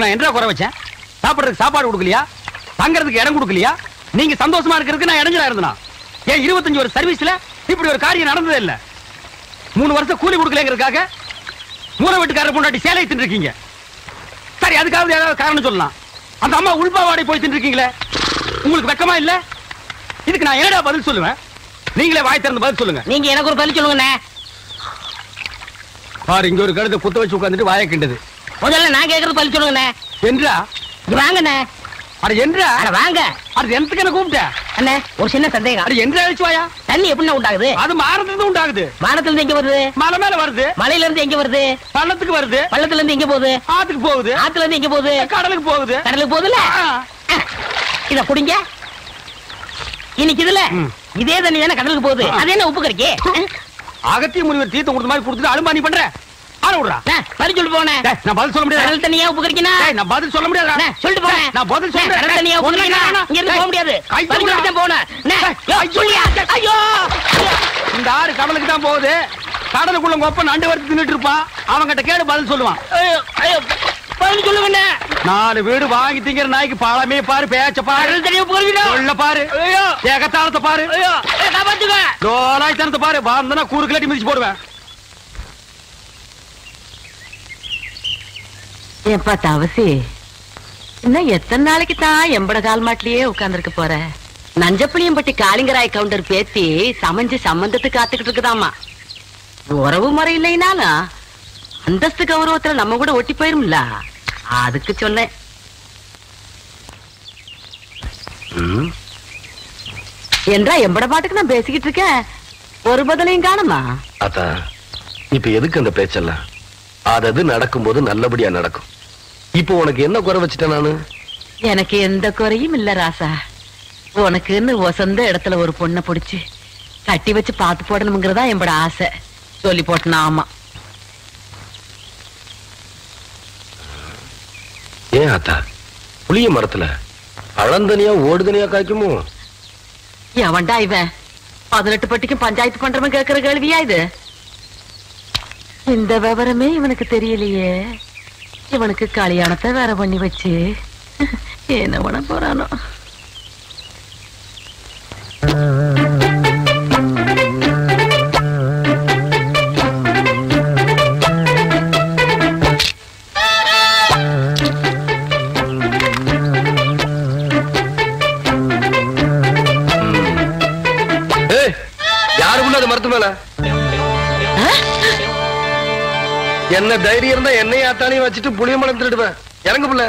நான் என்ன குறை வச்சேன்? சாப்பிடுறதுக்கு சாப்பாடு கொடுக்கலையா? தங்கறதுக்கு இடம் கொடுக்கலையா? நீங்க சந்தோஷமா இருக்கிறதுக்கு நான் இடைஞ்சலா இருந்தனா? ஏன் 25 வருஷ சர்வீஸ்ல இப்படி ஒரு காரியம் நடந்ததே இல்ல. 3 வருஷம் கூலி கொடுக்கலங்கிறதுக்காக மூணு வீட்டுக்காரர் பொண்டாட்டி சேலை தின்னுருக்கீங்க. சரி, அதுக்காவது ஏதாவது காரணம் சொல்லலாம். அந்த அம்மா உள்பாவாடை போய் தின்னுருக்கீங்களே, உங்களுக்கு வெக்கமா இல்ல? இதுக்கு நான் என்னடா பதில் சொல்லுவேன்? நீங்களே வாய் திறந்து பதில் சொல்லுங்க. நீங்க எனக்கு ஒரு பதில் சொல்லுங்க. பாரு, இங்க ஒரு கழுதை குத்த வச்சு உட்கார்ந்துட்டு வாயை கிண்டது. முதல்ல நான் கேக்குறது பதில் சொல்லுங்க. என்றா வாங்கண்ணே. அட என்றா? அட வாங்க. அது எந்தக்கு என்ன கூப்பிட்ட? அண்ணே, ஒரு சின்ன சந்தேகம். அட என்றா அழிச்சு வாயா. தண்ணி எப்படி உண்டாகுது? அது மானத்துல இருந்து உண்டாகுது. மானத்துல இருந்து எங்க வருது? மலை மேல வருது. மலையில இருந்து எங்க வருது? பள்ளத்துக்கு வருது. பள்ளத்துல இருந்து எங்க போகுது? ஆத்துக்கு போகுது. ஆத்துல இருந்து எங்க போகுது? கடலுக்கு போகுது. கடலுக்கு போகுதுல. இத குடிங்க. இன்னைக்கு இதுல இதே தண்ணி தானே கடலுக்கு போகுது. அது என்ன உப்பு கறிக்கு? அகத்திய முனிவர் தீர்த்தம் கொடுத்த மாதிரி கொடுத்துட்டு அலும்பானி பண்ற. ஆள விடுறா. பதில் சொல்லு போனே. நான் பதில் சொல்ல முடியாது. கடல் தண்ணியா உப்பு கறிக்கினா? நான் பதில் சொல்ல முடியாது. சொல்லிட்டு போனே. நான் பதில் சொல்றேன். கடல் தண்ணியா உப்பு கறிக்கினா? இங்க இருந்து போக முடியாது. பதில் சொல்லிட்டு போனே. ஐயோ, இந்த ஆறு கடலுக்கு தான் போகுது. கடலுக்குள்ள கொப்ப நண்டு வறுத்து தின்னுட்டு இருப்பான். அவன்கிட்ட கேடு பதில் சொல்லுவான். பதில் சொல்லுங்க. 4 வீடு வாங்கி திங்கிற நாய்க்கு பழமே பாரு, பேச்ச பாரு, கடல் தண்ணியா உப்பு கறிக்கினா சொல்ல பாரு, ஏகத்தாளத்தை பாரு, லோலாய்த்தனத்தை பாரு. வாழ்ந்தனா கூறு கிளட்டி மிதிச்சு போடுவேன். ஏப்பா தவசி, இன்னும் எத்தனை நாளைக்கு தான் எம்பட கால் மாட்டிலேயே உட்கார்ந்துருக்க போற? நஞ்சப்புளியம்பட்டி காளிங்கராய் கவுண்டர் பேத்தி சமைஞ்சு சம்பந்தத்துக்கு காத்துக்கிட்டு இருக்குதாமா. உறவு முறை இல்லைனாலும் அந்தஸ்து கௌரவத்துல நம்ம கூட ஒட்டி போயிரும்ல, அதுக்கு சொன்னேன். என்றா எம்பட பாட்டுக்கு நான் பேசிக்கிட்டு இருக்கேன், ஒரு பதிலையும் காணுமா? அத்தா, இப்ப எதுக்கு அந்த பேச்செல்லாம்? அது நடக்கும்போது நல்லபடியா நடக்கும். இப்போ உனக்கு என்ன குறை வச்சுட்டேன் நானு? எனக்கு எந்த குறையும் இல்ல ராசா. உனக்குன்னு வசந்த இடத்துல ஒரு பொண்ணை பிடிச்சு கட்டி வச்சு பார்த்து போடணுங்கிறதா என்னோட ஆசை. சொல்லி போட்டனா? ஆமா. ஏன் அத்தா, புளிய மரத்துல பழந்தனியா ஓடுதனியா காய்க்குமோ? எவன்டா இவன் 18 பட்டிக்கும் பஞ்சாயத்து பண்றவன் கேட்கிற கேள்வியா இது? இந்த விவரமே இவனுக்கு தெரியலையே. இவனுக்கு கல்யாணத்தை வேற பண்ணி வச்சு என்ன பண்ண போறானோ? யாருக்குள்ள அது மரத்து மேல என்ன தைரியம் இருந்தா என்னையும் ஆத்தானையும் வச்சுட்டு புளிய மரம் திருடுவேன். இறங்கு புள்ள.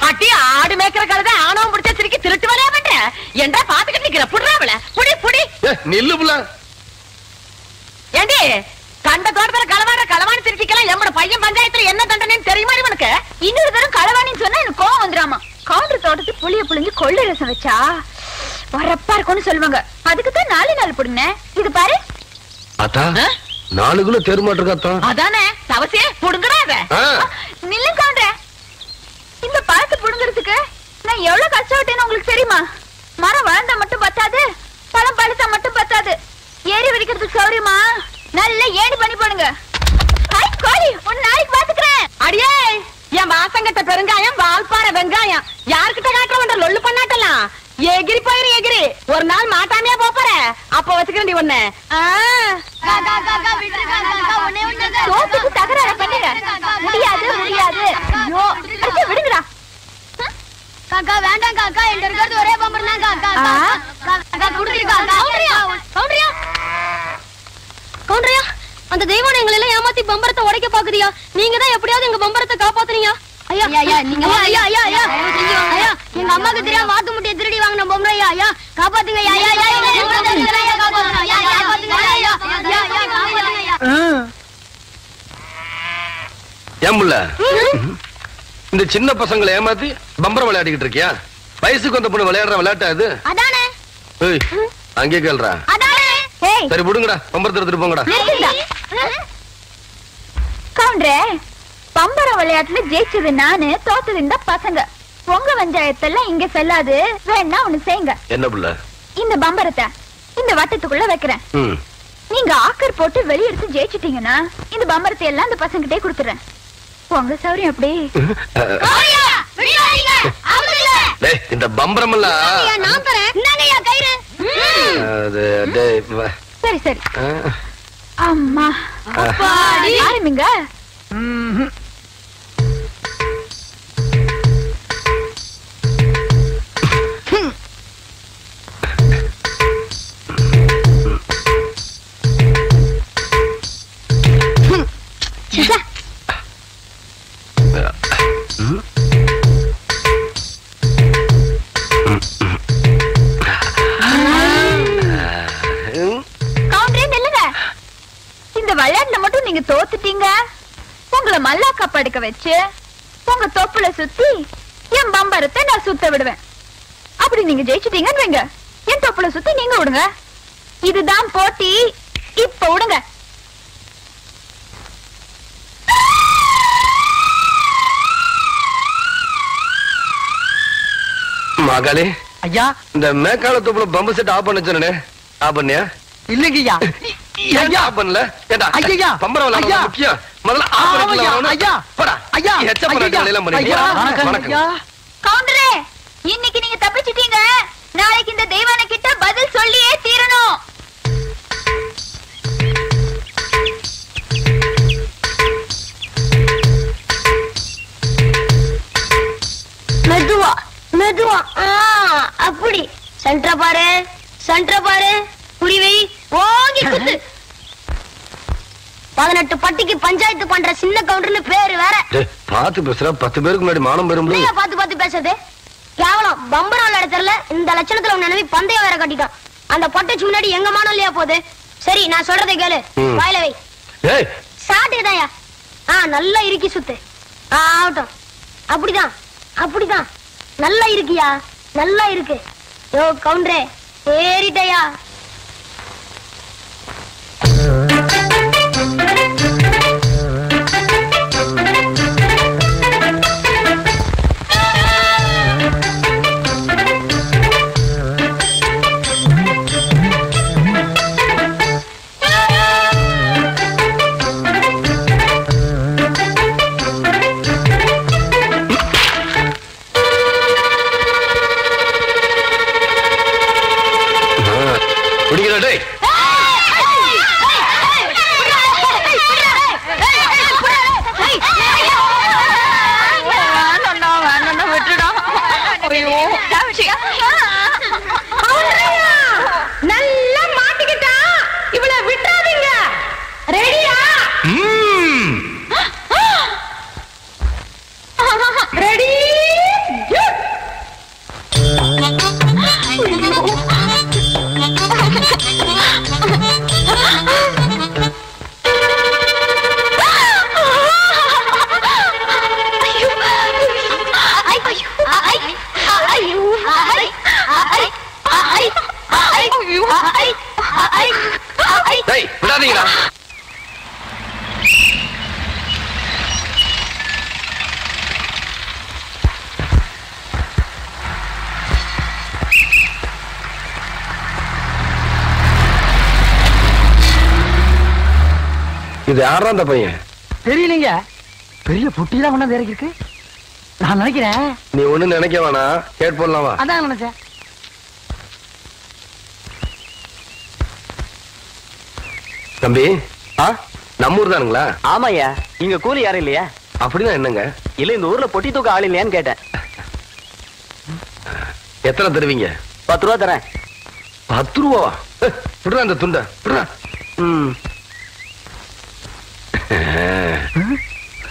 அட்டி ஆடு மேய்க்கிற கழுதை ஆணவம் பிடிச்ச சிரிக்கி திருட்டு வேலையா பண்ற? என்றா பாத்துக்கிட்டு நிக்கிற? புடுறாவல புடி புடி. நில்லு புள்ள. ஏண்டி, கண்ட தோட்டத்துல களவாணி திருச்சிக்கலாம் எம்மோட பையன் பஞ்சாயத்துல என்ன தண்டனைன்னு தெரியுமா இவனுக்கு? இன்னொரு தரம் களவாணின்னு சொன்னா எனக்கு கோவம் வந்துடாமா. கவுண்டர் தோட்டத்து புளிய புளிஞ்சு கொள்ளை ரசம் வச்சா வரப்பா இருக்கும்னு சொல்லுவாங்க. அதுக்குதான் 4 நாள் புடுங்க. இது பாரு அத்தா, 4 கிலோ தேர்மாட்டிருக்காத்தா. அதானே தவசியே, புடுங்கடா இத. நில்லு கவுண்டர். இந்த பழத்தை புடுங்கிறதுக்கு நான் எவ்வளவு கஷ்டப்பட்டேன்னு உங்களுக்கு தெரியுமா? மரம் வளர்ந்தா மட்டும் பத்தாது, பழம் பழுத்தா மட்டும் பத்தாது. ஏறி வடிக்கிறதுக்கு சௌரியமா நல்ல ஏணி பண்ணி போடுங்க. கோழி, ஒரு நாளைக்கு பாத்துக்கிறேன். அடியே, என் வாசங்கட்ட பெருங்காயம், வால்பாறை வெங்காயம் யாருக்கிட்ட காட்டுற வந்த லொல்லு பண்ணாட்டலாம். எகிரி போயிரு எகிரி. ஒரு நாள் மாட்டாமையா போற, அப்ப வச்சுக்கிறேன் நீ ஒண்ணு. சோத்துக்கு தகராறு பண்ணுங்க. முடியாது முடியாது. ஐயோ, விடுங்கடா. காக்கா வேண்டாம் காக்கா, என்கிட்ட இருக்கிறது ஒரே பம்பர் தான் காக்கா. காக்கா குடுக்குறீங்க. கவுண்டரியா, அந்த தெய்வம் எங்களை எல்லாம் ஏமாத்தி பம்பரத்தை உடைக்க பாக்குறியா? நீங்க தான் எப்படியாவது எங்க பம்பரத்தை காப்பாத்துறீங்க. ஐயா ஐயா நீங்க ஐயா ஐயா ஐயா ஐயா, எங்க அம்மாக்கு தெரியாம வாத்து முட்டையை திருடி வாங்கின பொம்பளை. ஐயா ஐயா காப்பாத்துங்க. ஐயா ஐயா ஐயா காப்பாத்துங்க. ஐயா காப்பாத்துங்க. ஐயா ஐயா காப்பாத்துங்க. ஏன் புள்ள, இந்த சின்ன பசங்களை ஏமாத்தி பம்பரம் விளையாடிக்கிட்டு இருக்கியா? வயசுக்கு வந்த பொண்ணு விளையாடுற விளையாட்டா இது? அதானே. அங்கே கேள்றா. சரி விடுங்கடா, பம்பரத்தை எடுத்துட்டு போங்கடா. கவுண்டரே, பம்பர விளையாட்டுல ஜெயிச்சது நானு, தோத்தது இந்த பசங்க. உங்க வஞ்சாயத்தெல்லாம் இங்க செல்லாது. வேணா ஒண்ணு செய்யுங்க. என்ன புள்ள? இந்த பம்பரத்தை இந்த வட்டத்துக்குள்ள வைக்கிறேன். நீங்க ஆக்கர் போட்டு வெளியெடுத்து ஜெயிச்சிட்டீங்கன்னா இந்த பம்பரத்தை எல்லாம் இந்த பசங்கிட்டே கொடுத்துறேன். உங்க சௌரியம் எப்படி? இந்த பம்பரம் சரி சரி. அம்மா ஆரம்பிங்க. விளையாட்டுல மட்டும் நீங்க தோத்துட்டீங்க. உங்களை மல்லாக்கா படுக்க வச்சு உங்க தொப்புல சுத்தி என் பம்பரத்தை நான் சுத்த விடுவேன். அப்படி நீங்க ஜெயிச்சிட்டீங்கன்னு வைங்க, என் தொப்புல சுத்தி நீங்க விடுங்க. இதுதான் போட்டி. இப்ப விடுங்க. மகளே ஐயா, இந்த மேக்கால தொப்புல பம்பு செட் ஆஃப் பண்ண சொன்னே, ஆஃப் பண்ணியா? இல்லைங்கய்யா. ஐயா பண்ணல. ஏடா ஐயா பம்பரம் ஐயா முக்கியம். முதல்ல ஆஃப் பண்ணிக்கலாம். ஐயா போடா. ஐயா எச்ச பண்ணல எல்லாம் பண்ணி. வணக்கம். கவுண்டரே, இன்னைக்கு நீங்க தப்பிச்சிட்டீங்க. நாளைக்கு இந்த தெய்வான கிட்ட பதில் சொல்லியே தீரணும். மெதுவா மெதுவா. அப்படி சென்டர பாரு, சென்டர பாரு. புரிவை ஓங்கி குத்து. 18 பட்டிக்கு பஞ்சாயத்து பண்ற சின்ன கவுண்டர்னு பேரு வேற. பாத்து பேசுற. 10 பேருக்கு முன்னாடி மானம் பெறும். பாத்து பாத்து பேசுறது கேவலம். பம்பரம் விளையாட தெரியல. இந்த லட்சணத்துல உன் நினைவி பந்தயம் வேற கட்டிட்டான். அந்த பொட்டச்சு முன்னாடி எங்க மானம் இல்லையா போகுது. சரி, நான் சொல்றதை கேளு. வாயில வை. சாட்டுதாயா? நல்லா இறுக்கி சுத்து. ஆகட்டும். அப்படிதான் அப்படிதான். நல்லா இருக்கியா? நல்லா இருக்கு. யோ கவுண்டரே, ஏறிட்டயா? நல்லா மாட்டிக்கிட்டா. இவளை விட்டாதீங்க. ரெடியா? ரெடி? விடாதீங்களா? இது யாரா அந்த பையன்? தெரியலீங்க. பெரிய புட்டிலாம் கொண்டாந்து இறக்கி இருக்கு. நான் நினைக்கிறேன். நீ ஒண்ணு நினைக்க வேணாம், கேட் போடலாமா? அதான் நினைச்சேன். தம்பி, நம்ம ஊர் தானுங்களா? ஆமாய்யா. இங்க கூலி யாரும் இல்லையா? அப்படின்னா என்னங்க? இல்ல, இந்த ஊர்ல பொட்டி தூக்க ஆள் இல்லையான்னு கேட்டேன். எத்தனை தருவீங்க? 10 ரூபா தரேன். 10 ரூபாவா? விடுறா அந்த துண்ட.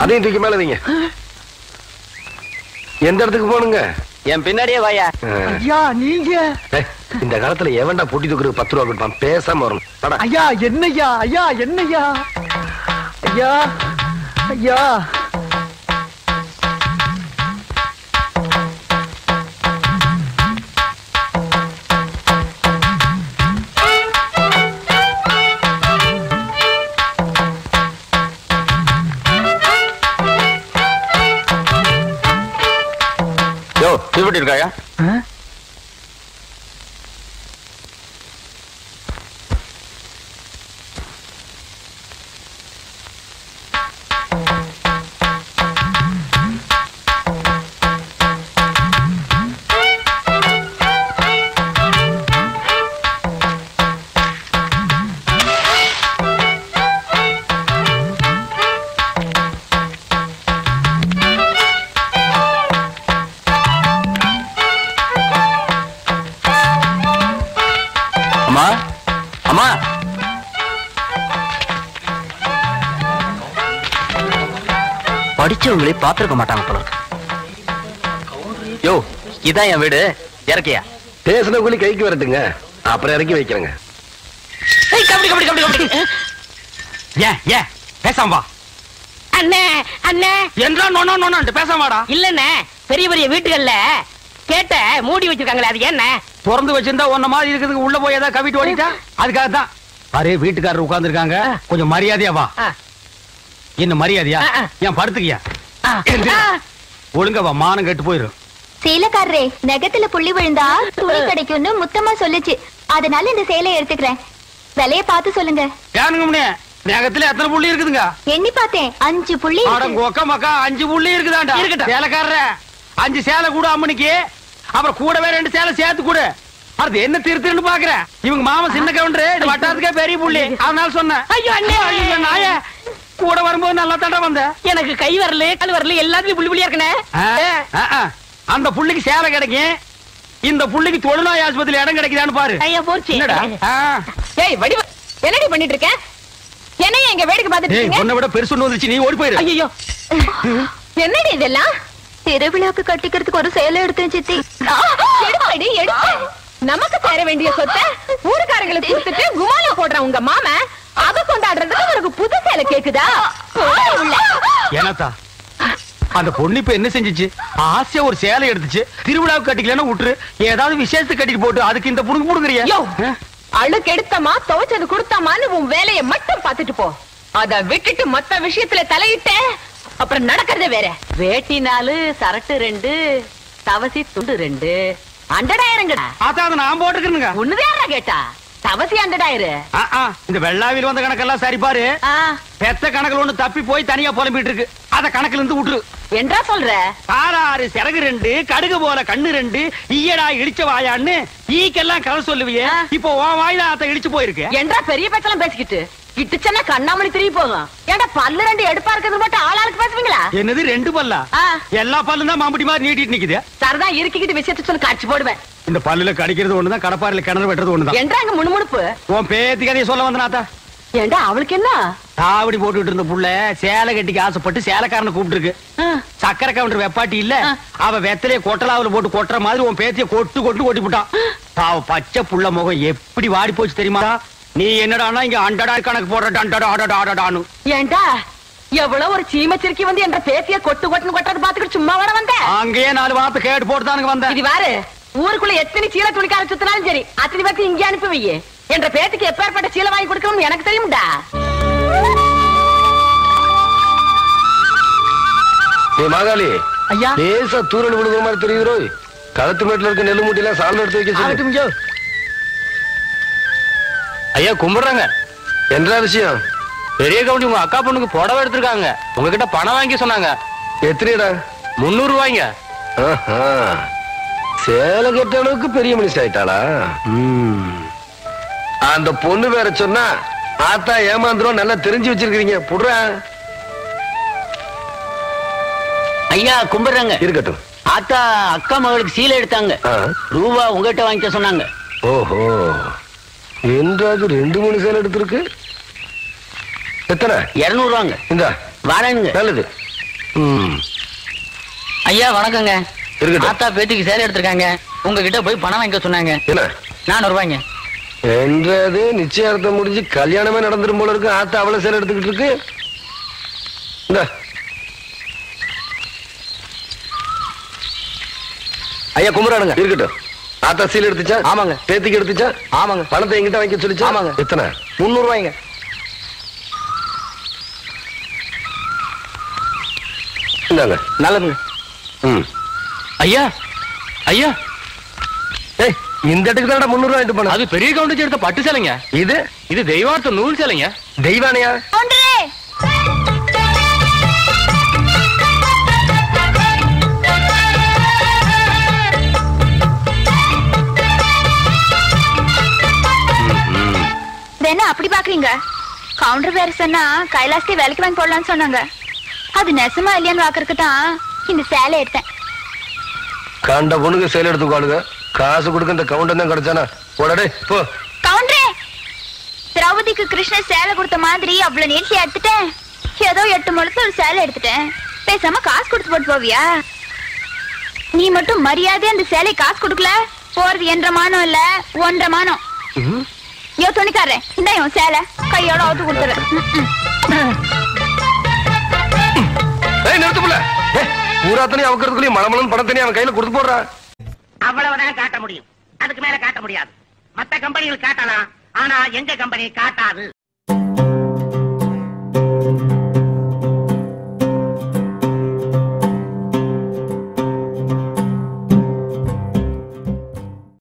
அதையும் தூக்கி மேல வைங்க. எந்த இடத்துக்கு போனுங்க? என் பின்னாடியே வாயா. ஐயா, நீங்க இந்த காலத்துல எவன்டா பொட்டி தூக்குறதுக்கு 10 ரூபா கொடுப்பான்? பேசாம வரும். ஐயா என்னய்யா? ஐயா என்னய்யா? ஐயா ஐயா, யோ அம்மா அம்மா படிச்சவங்களே பாத்திருக்க மாட்டாங்க போல இருக்கு. யோ இதான் என் வீடு, இறக்கியா? பேசின கூலி கைக்கு வரட்டுங்க, அப்புறம் இறக்கி வைக்கிறேங்க. ஏன் ஏன் பேசாம வா. அண்ணே அண்ணே என்றா நோனோ நோனோன்ட்டு பேசாம வாடா. இல்லண்ணே, பெரிய பெரிய வீட்டுகள்ல கேட்ட மூடி வச்சிருக்காங்களே, அது என்ன? திறந்து வச்சிருந்தா ஒன்ன மாதிரி இருக்கிறதுக்கு உள்ள போய் ஏதாவது கவிட்டு ஓடிட்டா அதுக்காக தான். பாரு வீட்டுக்காரர் உட்கார்ந்து இருக்காங்க, கொஞ்சம் மரியாதையா வா. என்ன மரியாதையா? ஏன் படுத்துக்கியா? ஒழுங்க வா, மானம் கெட்டு போயிரும். சேலைக்காரரே, நெகத்துல புள்ளி விழுந்தா துணி கிடைக்கும்னு முத்தமா சொல்லுச்சு, அதனால இந்த சேலையை எடுத்துக்கிறேன். விலைய பார்த்து சொல்லுங்க. ஏனுங்க முன்னே நகத்துல எத்தனை புள்ளி இருக்குதுங்க? எண்ணி பார்த்தேன், 5 புள்ளி இருக்கு. கொக்க மக்கா 5 புள்ளி இருக்குதாண்டா. இருக்கட்டும். சேலைக்காரர 5 சேலை கூட அம்மனிக்கு, அப்புறம் கூடவே 2 சேலை சேர்த்து கூட. அது என்ன திருத்துன்னு பாக்குற? இவங்க மாமா சின்ன கவுண்டர், வட்டாரத்துக்கே பெரிய புள்ளி, அதனால சொன்னேன். ஐயோ அண்ணே, ஐயோ நாய, கூட வரும்போது நல்லா தடா வந்த. எனக்கு கை வரல கால் வரல எல்லாத்துலயும் புள்ளி புள்ளியா இருக்கனே. அந்த புள்ளிக்கு சேலை கிடைக்கும், இந்த புள்ளிக்கு தொழுநோய் ஆஸ்பத்திரி இடம் கிடைக்குதான்னு பாரு. ஐயா போச்சு. என்னடா? ஏய் வடிவ, என்னடி பண்ணிட்டு இருக்க? என்னைய எங்க வேடிக்கை பார்த்துட்டு ஏய், இருக்கீங்க? உன்னை விட பெருசு ஒண்ணு வந்துச்சு, நீ ஓடி போயிரு. ஐயோ என்னடி இதெல்லாம்? திருவிழாக்கு கட்டிக்கிறதுக்கு ஒரு சேலை எடுத்தேன் சித்தி. எடுப்பாடி எடுப்ப. நமக்கு சேர வேண்டிய சொத்தை ஊருக்காரங்களுக்கு கொடுத்துட்டு குமாலா போடுற உங்க மாமா அத கொண்டாடுறதுக்கு உனக்கு புது சேலை கேக்குதா? ஏனாத்தா அந்த பொண்ணு இப்ப என்ன செஞ்சுச்சு? ஆசையா ஒரு சேலை எடுத்துச்சு, திருவிழாவுக்கு கட்டிக்கலன்னா விட்டுரு, ஏதாவது விசேஷத்துக்கு கட்டிட்டு போட்டு அதுக்கு இந்த புடுங்க புடுங்குறியா? யோ, அழுக்கு எடுத்தமா துவைச்சது கொடுத்தாமான்னு உன் வேலையை மட்டும் பார்த்துட்டு போ. அத விட்டுட்டு மத்த விஷயத்துல தலையிட்ட அப்புறம் நடக்கிறதே வேற. வேட்டி 4, சரட்டு 2, தவசி துண்டு 2, அண்டடாயிரங்கடா. ஆத்தா அதை நான் போட்டுக்கிறேனுங்க. ஒண்ணுதான் கேட்டா, தவசி அண்டடாயிரு. இந்த வெள்ளாவில் வந்த கணக்கெல்லாம் சரி பாரு. பெத்த கணக்குல ஒண்ணு தப்பி போய் தனியா புலம்பிட்டு இருக்கு, அத கணக்குல இருந்து விட்டுரு. என்றா சொல்ற? காராறு சிறகு 2, கடுகு போல கண்ணு 2, ஈயடா இடிச்ச வாயான்னு ஈக்கெல்லாம் கதை சொல்லுவியே, இப்போ உன் வாயில அத இடிச்சு போயிருக்கு. என்றா பெரிய பேச்செல்லாம் பேசிக்கிட்டு கிட்டுச்சன்னா கண்ணாமணி திரும்பி போகும். ஏன்டா பல்லு 2 எடுப்பா இருக்கிறது மட்டும் ஆளாளுக்கு பேசுவீங்களா? என்னது 2 பல்லா? எல்லா பல்லும் தான் மாம்பட்டி மாதிரி நீட்டிட்டு நிக்குது. சரதான் இருக்கிட்டு விஷயத்தை சொல்லி காட்சி போடுவேன். இந்த பல்லுல கடிக்கிறது ஒண்ணுதான், கடப்பாரில கிணறு வெட்டுறது ஒண்ணுதான். என்றாங்க முணுமுணுப்பு. உன் பேத்தி கதையை சொல்ல வந்தனாத்தா. ஏண்டா அவளுக்கு என்ன? தாவடி போட்டுட்டு இருந்த புள்ள சேலை கட்டிக்கு ஆசைப்பட்டு சேலைக்காரனை கூப்பிட்டு இருக்கு. சக்கரை கவுண்டர் வெப்பாட்டி இல்ல, அவ வெத்தலைய கொட்டலாவுல போட்டு கொட்டுற மாதிரி உன் பேத்திய கொட்டு கொட்டு கொட்டி போட்டான். அவ பச்சை புள்ள முகம் எப்படி வாடி போச்சு தெரியுமா? நீ என்னடானா இங்க அண்டடா கணக்கு போடுற டண்டடாடாடாடானு. ஏண்டா எவ்வளவு ஒரு சீமச்சிருக்கி வந்து என்ற பேத்திய கொட்டு கொட்டுன்னு கொட்டது பாத்துக்கிட்டு சும்மா வர வந்த? அங்கேயே 4 வார்த்தை கேட்டு போட்டுதானுங்க வந்தேன். இது வாரு, ஊருக்குள்ள எத்தனை சீலை துணிக்கார சுத்தினாலும் சரி அத்தனை பேத்தி இங்கே அனுப்பி வையே. என்ற பேத்துக்கு எப்பேற்பட்ட சீலை வாங்கி கொடுக்கணும்னு எனக்கு தெரியும்டா. மாகாளி ஐயா, லேசா தூரல் விழுகிற மாதிரி தெரியுதோ? களத்து மேட்டுல இருக்க நெல்லு மூட்டையில சால் எடுத்து வைக்க சொல்லு. ஐயா கும்பிடுறாங்க. என்ன விஷயம்? பெரிய கவுண்டி உங்க அக்கா பொண்ணுக்கு புடவை எடுத்திருக்காங்க, உங்ககிட்ட பணம் வாங்கி சொன்னாங்க. எத்தனைடா? 300 ரூபாய்ங்க. சேலை கட்ட அளவுக்கு பெரிய மனுஷன் ஆயிட்டாளா? அந்த பொண்ணு வேற சொன்னா ஆத்தா ஏமாந்துரும், நல்லா தெரிஞ்சு வச்சிருக்கீங்க. புடுற ஐயா கும்பிடுறாங்க. இருக்கட்டும். ஆத்தா அக்கா மகளுக்கு சீலை எடுத்தாங்க, ரூபா உங்ககிட்ட வாங்கிக்க சொன்னாங்க. ஓஹோ, என்றாவது 2-3 சேலை எடுத்திருக்கு. எத்தனை? 200 ரூபாங்க. இந்த வாடகைங்க. நல்லது. ஐயா வணக்கங்க. இருக்கட்டும். ஆத்தா பேத்திக்கு சேலை எடுத்திருக்காங்க, உங்ககிட்ட போய் பணம் வாங்கிக்க சொன்னாங்க. என்ன? 400 ரூபாய்ங்க. என்றது நிச்சயார்த்தம் முடிஞ்சு கல்யாணமே நடந்துரும் போல இருக்கு. ஆத்தா அவ்வளவு சேலை எடுத்துக்கிட்டு இருக்கு. இந்த ஐயா கும்பிடானுங்க. இருக்கட்டும். ஆத்தா சீல் எடுத்துச்சா? ஆமாங்க. பேத்திக்கு எடுத்துச்சா? ஆமாங்க. பணத்தை எங்கிட்ட வாங்கி சொல்லிச்சா? ஆமாங்க. எத்தனை? 300 ரூபாய்ங்க. இந்தாங்க. நல்லதுங்க. ம். ஐயா ஐயா இந்த இடத்துக்கு தான் 300 ரூபாய் வாங்கிட்டு போன. அது பெரிய கவுண்டர் எடுத்த பட்டு சேலைங்க. இது தெய்வார்த்த நூல் சேலைங்க. தெய்வானையா? என்ன அப்படி பாக்குறீங்க? கவுண்டர் வேற சொன்னா கைலாசத்தை வேலைக்கு வாங்கி போடலாம்னு சொன்னாங்க. அது நெசமா இல்லையான்னு பாக்குறதுக்கு தான் இந்த சேலை எடுத்தேன். கண்ட பொண்ணுக்கு சேலை எடுத்துக்காளுங்க. காசு கொடுக்க இந்த கவுண்டர் தான் கிடைச்சானா? போடடே போ. கவுண்டரே, திரௌபதிக்கு கிருஷ்ணன் சேலை கொடுத்த மாதிரி அவ்வளவு நீட்சி எடுத்துட்டேன். ஏதோ 8 முழத்துல ஒரு சேலை எடுத்துட்டேன். பேசாம காசு கொடுத்து போட்டு போவியா? நீ மட்டும் மரியாதை அந்த சேலை காசு கொடுக்கல, போறது 1.5 மானம் இல்ல 1.5 மானம். யோ துணிக்காரே, இந்த சேலை கையோட அவுத்து கொடுத்துரு. நிறுத்துப்புல பூராத்தனி அவக்கிறதுக்குள்ளேயும் மலமலன் பணத்தனி அவன் கையில கொடுத்து போடுறான். அவ்வளவுதான் காட்ட முடியும், அதுக்கு மேல காட்ட முடியாது. மத்த கம்பெனிகள் காட்டலாம், ஆனா எங்க கம்பெனி காட்டாது.